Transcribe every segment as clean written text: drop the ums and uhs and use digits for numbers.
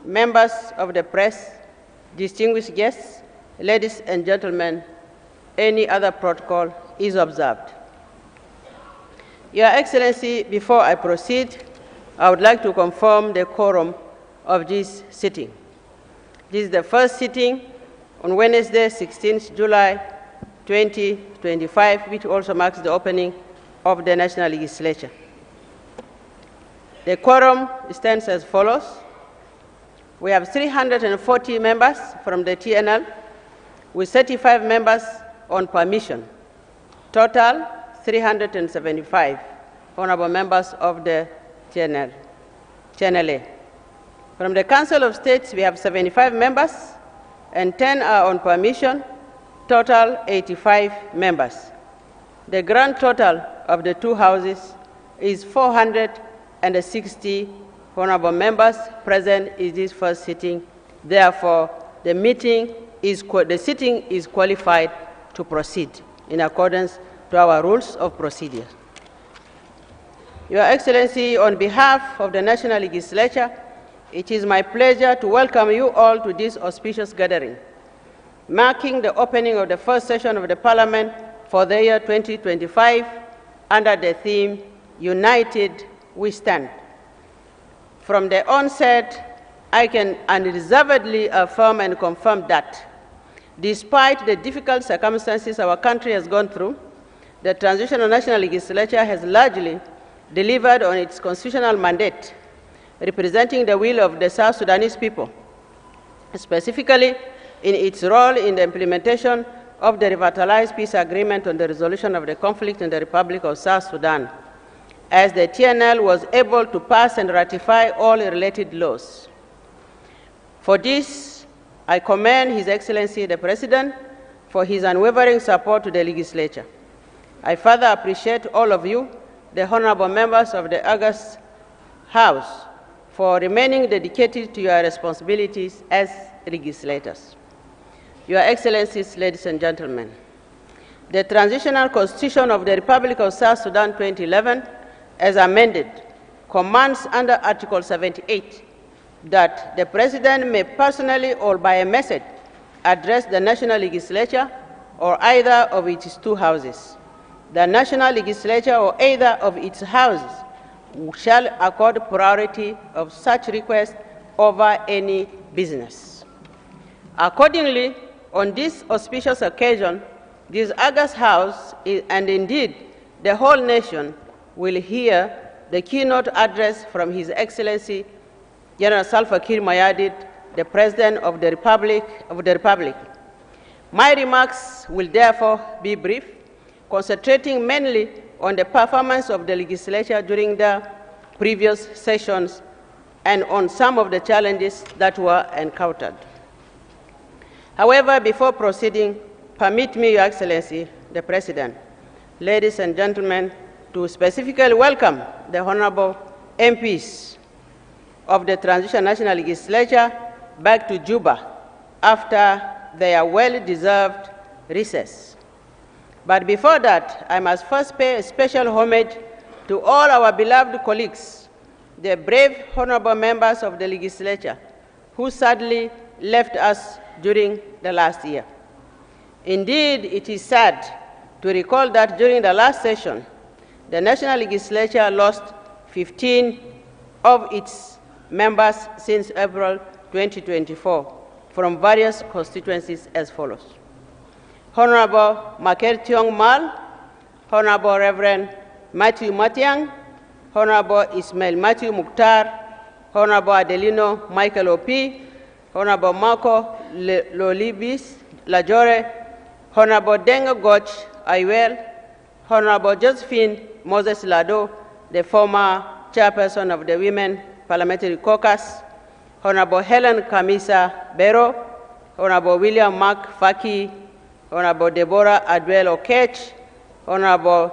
members of the press, distinguished guests, ladies and gentlemen, any other protocol is observed. Your Excellency, before I proceed, I would like to confirm the quorum of this sitting. This is the first sitting on Wednesday, 16th July 2025, which also marks the opening of the National Legislature. The quorum stands as follows. We have 340 members from the TNL, with 35 members on permission. Total 375 honorable members of the Channel A. From the Council of States, we have 75 members, and 10 are on permission, total 85 members. The grand total of the two houses is 460 honorable members present in this first sitting. Therefore, the sitting is qualified to proceed in accordance to our rules of procedure. Your Excellency, on behalf of the National Legislature, it is my pleasure to welcome you all to this auspicious gathering, marking the opening of the first session of the Parliament for the year 2025 under the theme, United We Stand. From the onset, I can unreservedly affirm and confirm that, despite the difficult circumstances our country has gone through, the Transitional National Legislature has largely delivered on its constitutional mandate, representing the will of the South Sudanese people, specifically in its role in the implementation of the revitalized peace agreement on the resolution of the conflict in the Republic of South Sudan, as the TNL was able to pass and ratify all related laws. For this, I commend His Excellency the President for his unwavering support to the legislature. I further appreciate all of you, the honorable members of the August House, for remaining dedicated to your responsibilities as legislators. Your Excellencies, ladies and gentlemen, the Transitional Constitution of the Republic of South Sudan 2011, as amended, commands under Article 78 that the President may personally or by a message address the National Legislature or either of its two houses. The National Legislature or either of its houses shall accord priority of such request over any business. Accordingly, on this auspicious occasion, this August House, and indeed the whole nation, will hear the keynote address from His Excellency General Salva Kiir Mayardit, the President of the Republic. My remarks will therefore be brief, concentrating mainly on the performance of the legislature during the previous sessions and on some of the challenges that were encountered. However, before proceeding, permit me, Your Excellency, the President, ladies and gentlemen, to specifically welcome the honorable MPs of the Transitional National Legislature back to Juba after their well-deserved recess. But before that, I must first pay a special homage to all our beloved colleagues, the brave honorable members of the legislature, who sadly left us during the last year. Indeed, it is sad to recall that during the last session, the National Legislature lost 15 of its members since April 2024 from various constituencies as follows: Honorable Maker Tiong Mal, Honorable Reverend Matthew Matiang, Honorable Ismail Matthew Mukhtar, Honorable Adelino Michael Opi, Honorable Marco Lolibis Lajore, Honorable Denga Goch Ayuel, Honorable Josephine Moses Lado, the former chairperson of the Women Parliamentary Caucus, Honorable Helen Kamisa Bero, Honorable William Mark Faki, Honorable Deborah Adwell Okech, Honorable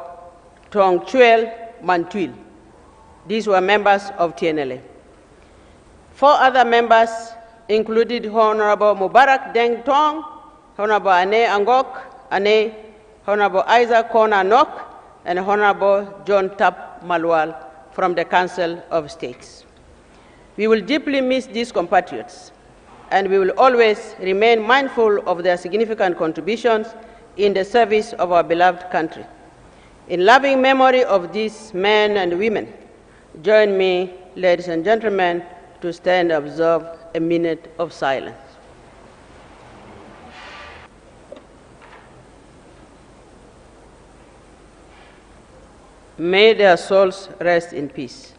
Tong Chuel Mantuil. These were members of TNLA. 4 other members included Honorable Mubarak Deng Tong, Honorable Ane Angok Ane, Honorable Isaac Kona Nok, and Honorable John Tap Malwal from the Council of States. We will deeply miss these compatriots, and we will always remain mindful of their significant contributions in the service of our beloved country. In loving memory of these men and women, join me, ladies and gentlemen, to stand and observe a minute of silence. May their souls rest in peace.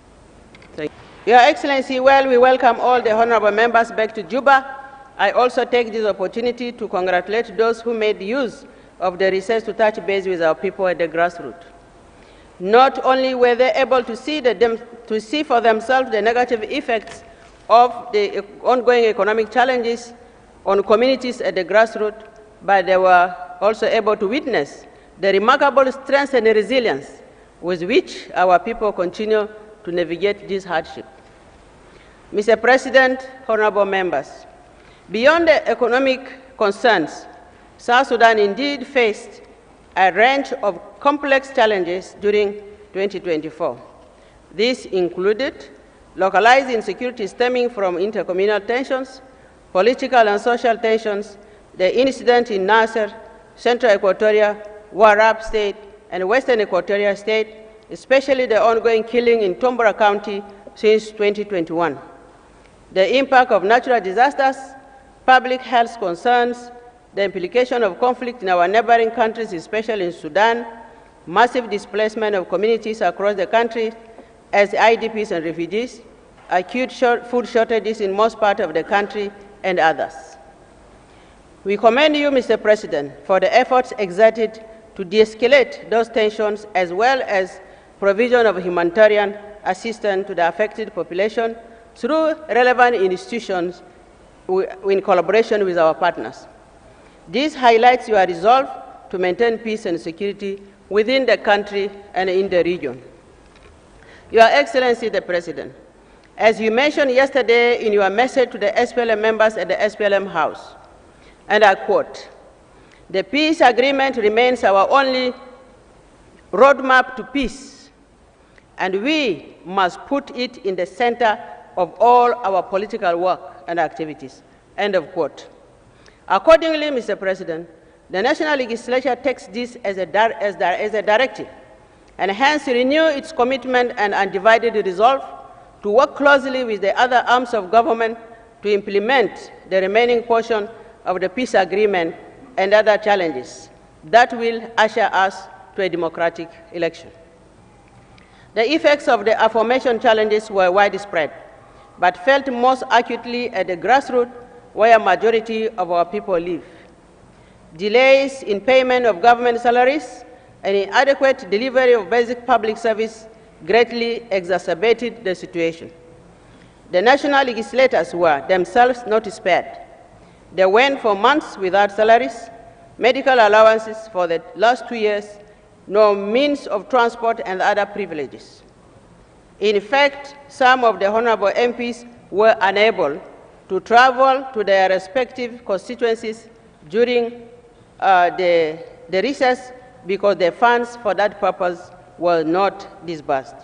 Thank you. Your Excellency, while we welcome all the honorable members back to Juba, I also take this opportunity to congratulate those who made use of the recess to touch base with our people at the grassroots. Not only were they able to see for themselves the negative effects of the ongoing economic challenges on communities at the grassroots, but they were also able to witness the remarkable strength and resilience with which our people continue to navigate this hardship. Mr. President, honorable members, beyond the economic concerns, South Sudan indeed faced a range of complex challenges during 2024. These included localized insecurity stemming from intercommunal tensions, political and social tensions, the incident in Nasser, Central Equatoria, Warab State, and Western Equatoria State, especially the ongoing killing in Tombora County since 2021. The impact of natural disasters, public health concerns, the implication of conflict in our neighboring countries, especially in Sudan, massive displacement of communities across the country as IDPs and refugees, acute food shortages in most parts of the country, and others. We commend you, Mr. President, for the efforts exerted to de-escalate those tensions, as well as provision of humanitarian assistance to the affected population through relevant institutions in collaboration with our partners. This highlights your resolve to maintain peace and security within the country and in the region. Your Excellency the President, as you mentioned yesterday in your message to the SPLM members at the SPLM House, and I quote, "The peace agreement remains our only roadmap to peace, and we must put it in the center of all our political work and activities." End of quote. Accordingly, Mr. President, the National Legislature takes this as a directive, and hence renew its commitment and undivided resolve to work closely with the other arms of government to implement the remaining portion of the peace agreement and other challenges that will usher us to a democratic election. The effects of the aforementioned challenges were widespread, but felt most acutely at the grassroots, where a majority of our people live. Delays in payment of government salaries and inadequate delivery of basic public service greatly exacerbated the situation. The national legislators were themselves not spared. They went for months without salaries, medical allowances for the last 2 years, no means of transport and other privileges. In fact, some of the honorable MPs were unable to travel to their respective constituencies during the recess because the funds for that purpose were not disbursed.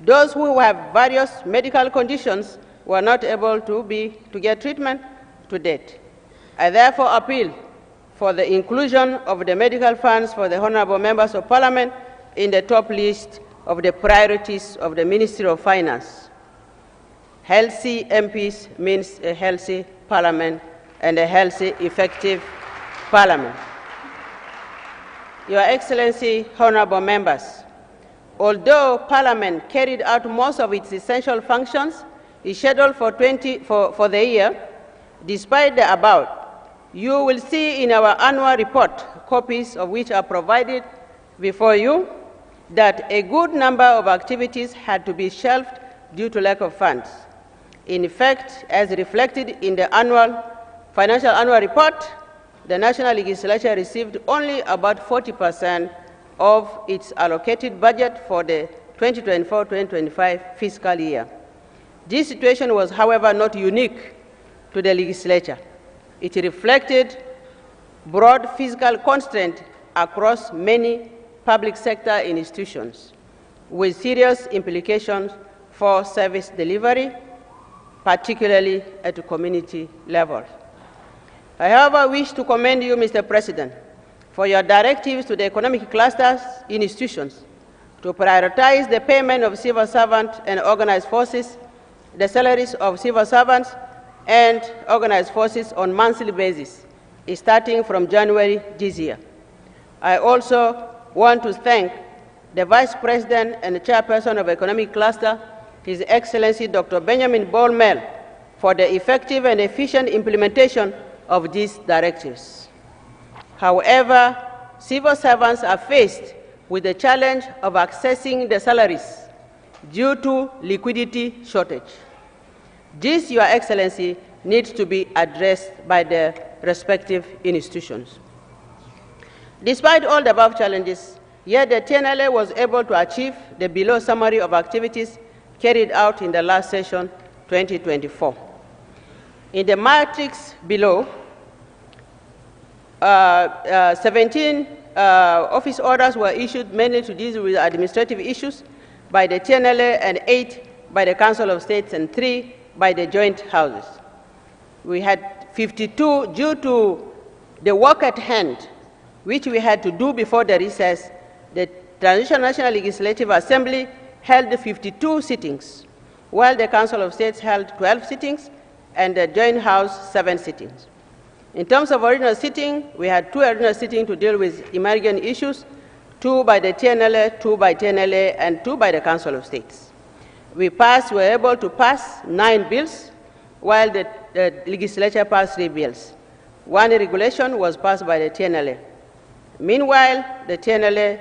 Those who have various medical conditions were not able to get treatment to date. I therefore appeal for the inclusion of the medical funds for the honorable members of Parliament in the top list of the priorities of the Ministry of Finance. Healthy MPs means a healthy Parliament and a healthy, effective Parliament. Your Excellency, honorable members, although Parliament carried out most of its essential functions scheduled for the year, despite the above, you will see in our annual report, copies of which are provided before you, that a good number of activities had to be shelved due to lack of funds. In fact, as reflected in the financial annual report, the National Legislature received only about 40% of its allocated budget for the 2024-2025 fiscal year. This situation was, however, not unique to the legislature. It reflected broad fiscal constraint across many public sector institutions, with serious implications for service delivery, particularly at the community level. I, however, wish to commend you, Mr. President, for your directives to the economic clusters institutions to prioritize the payment of civil servants and organized forces, the salaries of civil servants and organized forces on a monthly basis, starting from January this year. I also want to thank the Vice President and the Chairperson of Economic Cluster, His Excellency Dr. Benjamin Bolmel, for the effective and efficient implementation of these directives. However, civil servants are faced with the challenge of accessing the salaries due to liquidity shortage. This, Your Excellency, needs to be addressed by the respective institutions. Despite all the above challenges, yet the TNLA was able to achieve the below summary of activities carried out in the last session 2024. In the matrix below, 17 office orders were issued mainly to deal with administrative issues by the TNLA and 8 by the Council of States and 3 by the joint houses. We had 52 due to the work at hand, which we had to do before the recess. The Transitional National Legislative Assembly held 52 sittings, while the Council of States held 12 sittings and the joint house 7 sittings. In terms of original sitting, we had 2 original sittings to deal with emergent issues, 2 by the TNLA, 2 by TNLA, and 2 by the Council of States. We were able to pass 9 bills, while the legislature passed 3 bills. 1 regulation was passed by the TNLA. Meanwhile, the TNLA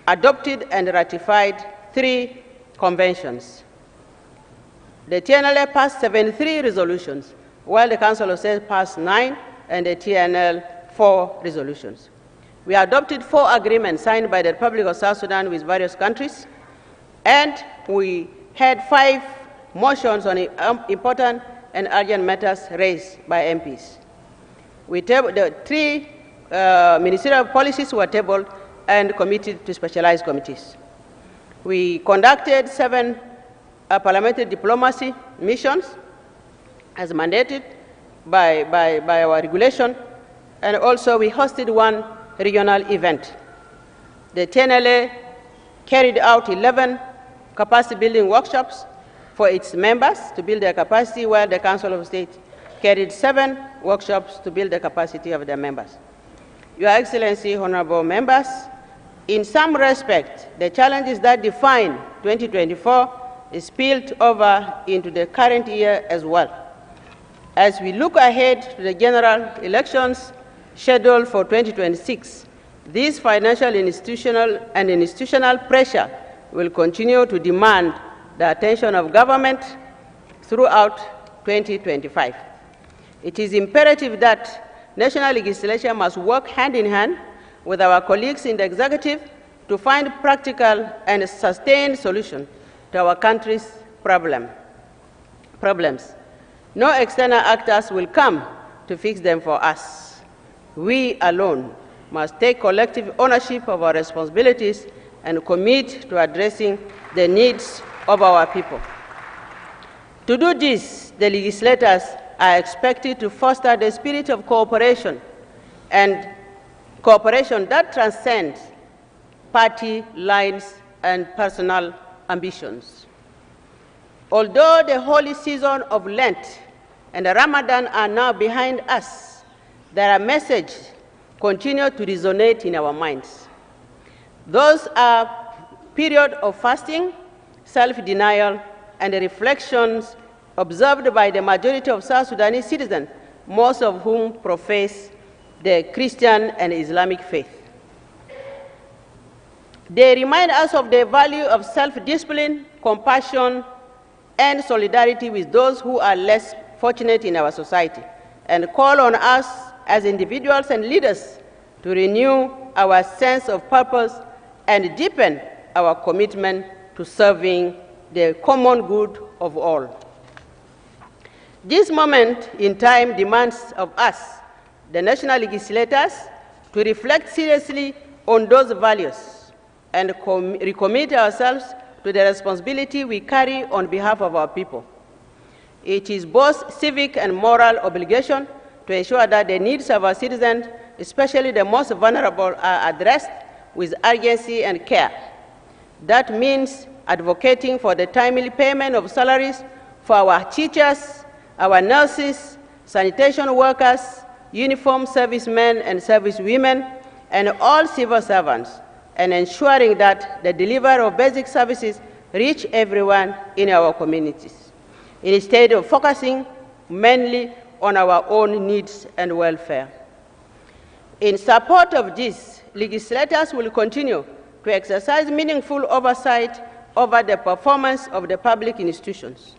adopted and ratified 3 conventions. The TNLA passed 73 resolutions, while the Council of States passed 9 and the TNL 4 resolutions. We adopted 4 agreements signed by the Republic of South Sudan with various countries, and we had 5 motions on important and urgent matters raised by MPs. The 3 ministerial policies were tabled and committed to specialized committees. We conducted 7 parliamentary diplomacy missions as mandated by our regulation, and also we hosted 1 regional event. The TNLA carried out 11 capacity building workshops for its members to build their capacity, while the Council of State carried 7 workshops to build the capacity of their members. Your Excellency, honorable members, in some respect, the challenges that define 2024 is spilled over into the current year as well. As we look ahead to the general elections scheduled for 2026, this financial, institutional pressure will continue to demand the attention of government throughout 2025. It is imperative that national legislature must work hand in hand with our colleagues in the executive to find practical and sustained solutions to our country's problems. No external actors will come to fix them for us. We alone must take collective ownership of our responsibilities and commit to addressing the needs of our people. To do this, the legislators are expected to foster the spirit of cooperation and cooperation that transcends party lines and personal ambitions. Although the holy season of Lent and the Ramadan are now behind us, their message continues to resonate in our minds. Those are periods of fasting, self-denial, and the reflections observed by the majority of South Sudanese citizens, most of whom profess the Christian and Islamic faith. They remind us of the value of self-discipline, compassion, and solidarity with those who are less fortunate in our society, and call on us as individuals and leaders to renew our sense of purpose and deepen our commitment to serving the common good of all. This moment in time demands of us, the national legislators, to reflect seriously on those values and recommit ourselves to the responsibility we carry on behalf of our people. It is both civic and moral obligation to ensure that the needs of our citizens, especially the most vulnerable, are addressed with urgency and care. That means advocating for the timely payment of salaries for our teachers, our nurses, sanitation workers, uniformed servicemen and servicewomen, and all civil servants, and ensuring that the delivery of basic services reach everyone in our communities, instead of focusing mainly on our own needs and welfare. In support of this, legislators will continue to exercise meaningful oversight over the performance of the public institutions.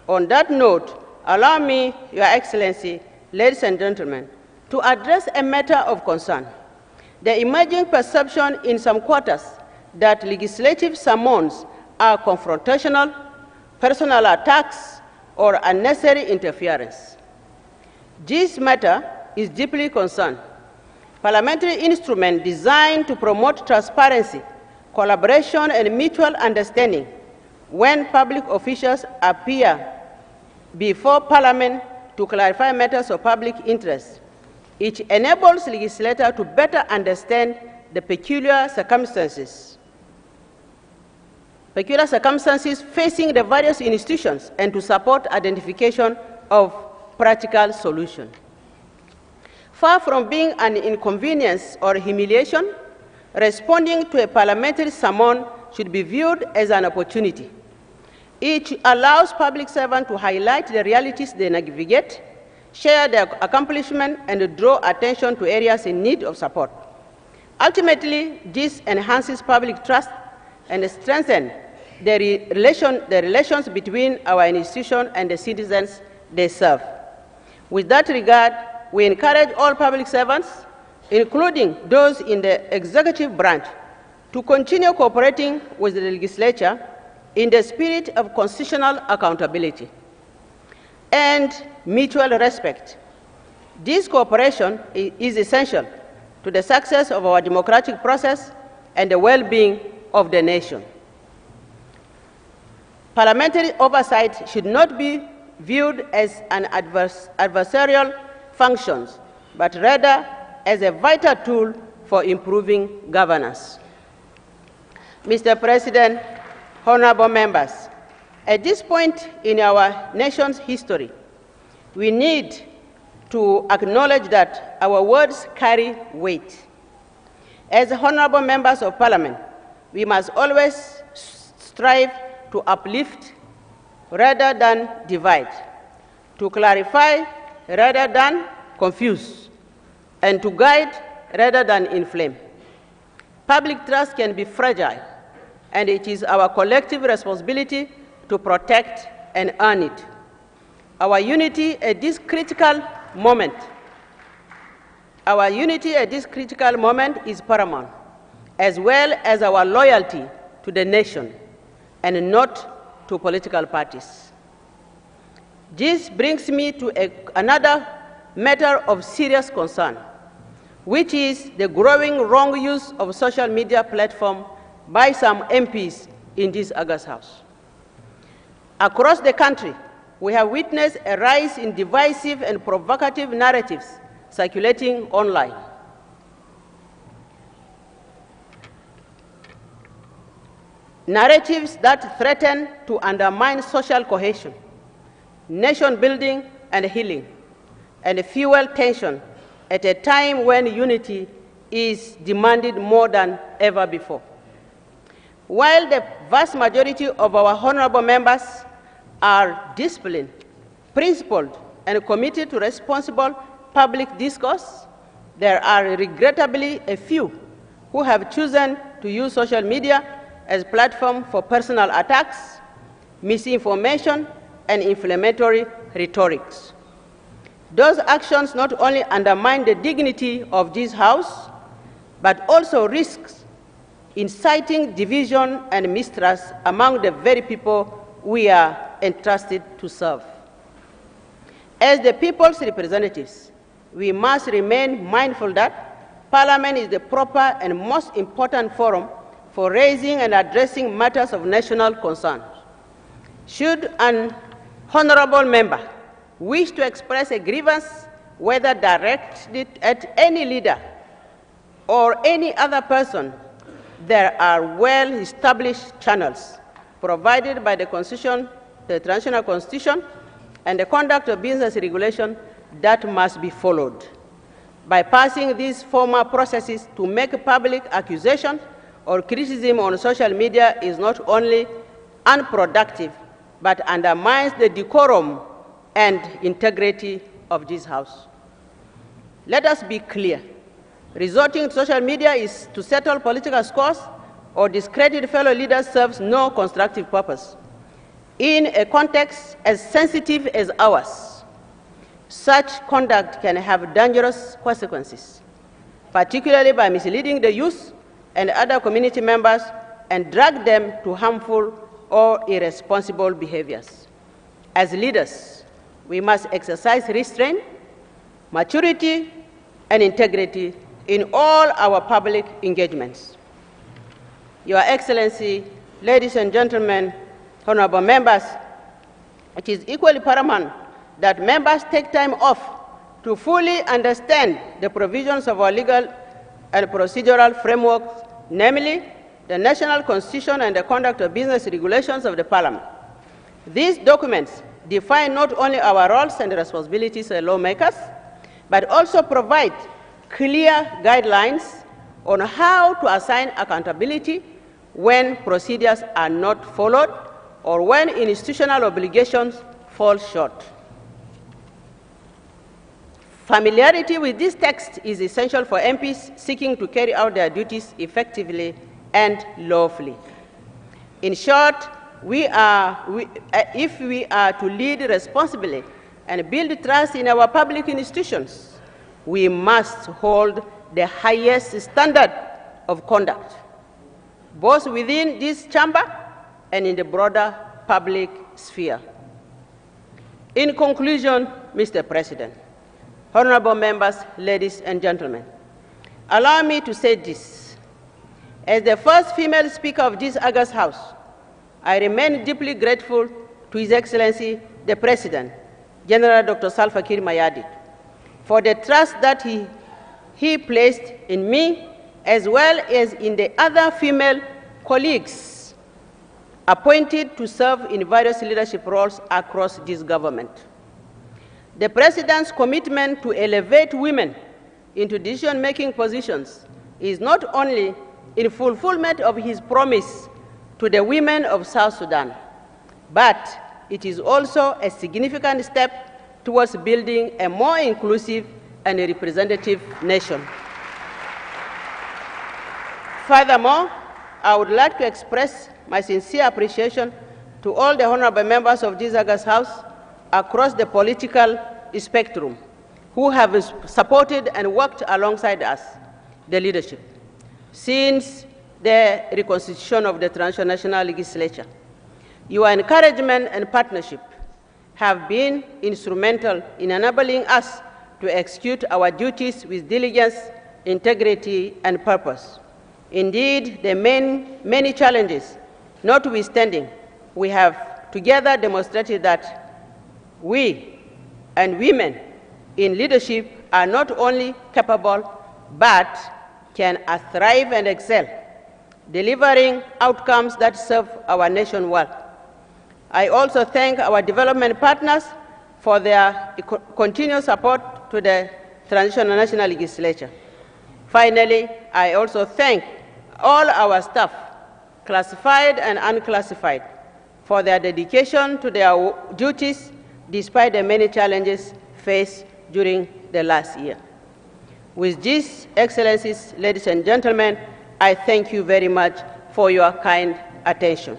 On that note, allow me, Your Excellency, ladies and gentlemen, to address a matter of concern. The emerging perception in some quarters that legislative summons are confrontational, personal attacks, or unnecessary interference. This matter is deeply concerned. Parliamentary instrument designed to promote transparency, collaboration, and mutual understanding when public officials appear before Parliament to clarify matters of public interest. It enables legislators to better understand the peculiar circumstances facing the various institutions and to support identification of practical solutions. Far from being an inconvenience or humiliation, responding to a parliamentary summon should be viewed as an opportunity. It allows public servants to highlight the realities they navigate, share their accomplishments, and draw attention to areas in need of support. Ultimately, this enhances public trust and strengthens the relations between our institution and the citizens they serve. With that regard, we encourage all public servants, including those in the executive branch, to continue cooperating with the legislature in the spirit of constitutional accountability and mutual respect. This cooperation is essential to the success of our democratic process and the well-being of the nation. Parliamentary oversight should not be viewed as an adversarial function, but rather as a vital tool for improving governance. Mr. President, honorable members, at this point in our nation's history, we need to acknowledge that our words carry weight. As honorable members of Parliament, we must always strive to uplift rather than divide, to clarify rather than confuse, and to guide rather than inflame. Public trust can be fragile, and it is our collective responsibility to protect and earn it. Our unity at this critical moment is paramount, as well as our loyalty to the nation and not to political parties. This brings me to another matter of serious concern, which is the growing wrong use of social media platforms by some MPs in this August House. Across the country, we have witnessed a rise in divisive and provocative narratives circulating online. Narratives that threaten to undermine social cohesion, nation building and healing, and fuel tension at a time when unity is demanded more than ever before. While the vast majority of our honorable members are disciplined, principled, and committed to responsible public discourse, there are regrettably a few who have chosen to use social media as a platform for personal attacks, misinformation, and inflammatory rhetorics. Those actions not only undermine the dignity of this House, but also risks inciting division and mistrust among the very people we are entrusted to serve. As the people's representatives, we must remain mindful that Parliament is the proper and most important forum for raising and addressing matters of national concern. Should an honorable member wish to express a grievance, whether directed at any leader or any other person, there are well-established channels provided by the Constitution, the Transitional Constitution, and the Conduct of Business Regulation that must be followed. Bypassing these formal processes to make public accusation or criticism on social media is not only unproductive, but undermines the decorum and integrity of this House. Let us be clear. Resorting to social media is to settle political scores or discredit fellow leaders serves no constructive purpose. In a context as sensitive as ours, such conduct can have dangerous consequences, particularly by misleading the youth and other community members and drag them to harmful or irresponsible behaviors. As leaders, we must exercise restraint, maturity, and integrity in all our public engagements. Your Excellency, ladies and gentlemen, honorable members, it is equally paramount that members take time off to fully understand the provisions of our legal and procedural framework, namely the National Constitution and the Conduct of Business Regulations of the Parliament. These documents define not only our roles and responsibilities as lawmakers, but also provide clear guidelines on how to assign accountability when procedures are not followed or when institutional obligations fall short. Familiarity with this text is essential for MPs seeking to carry out their duties effectively and lawfully. In short, if we are to lead responsibly and build trust in our public institutions, we must hold the highest standard of conduct, both within this chamber and in the broader public sphere. In conclusion, Mr. President, honorable members, ladies and gentlemen, allow me to say this. As the first female Speaker of this August House, I remain deeply grateful to His Excellency, the President, General Dr. Salva Kiir Mayardit, for the trust that he placed in me, as well as in the other female colleagues appointed to serve in various leadership roles across this government. The President's commitment to elevate women into decision-making positions is not only in fulfillment of his promise to the women of South Sudan, but it is also a significant step towards building a more inclusive and representative nation. Furthermore, I would like to express my sincere appreciation to all the honorable members of this August House across the political spectrum who have supported and worked alongside us, the leadership, since the reconstitution of the Transitional Legislature. Your encouragement and partnership have been instrumental in enabling us to execute our duties with diligence, integrity, and purpose. Indeed, the many challenges notwithstanding, we have together demonstrated that we and women in leadership are not only capable, but can thrive and excel, delivering outcomes that serve our nation well. I also thank our development partners for their continued support to the Transitional National Legislature. Finally, I also thank all our staff, classified and unclassified, for their dedication to their duties despite the many challenges faced during the last year. With this, Excellencies, ladies and gentlemen, I thank you very much for your kind attention.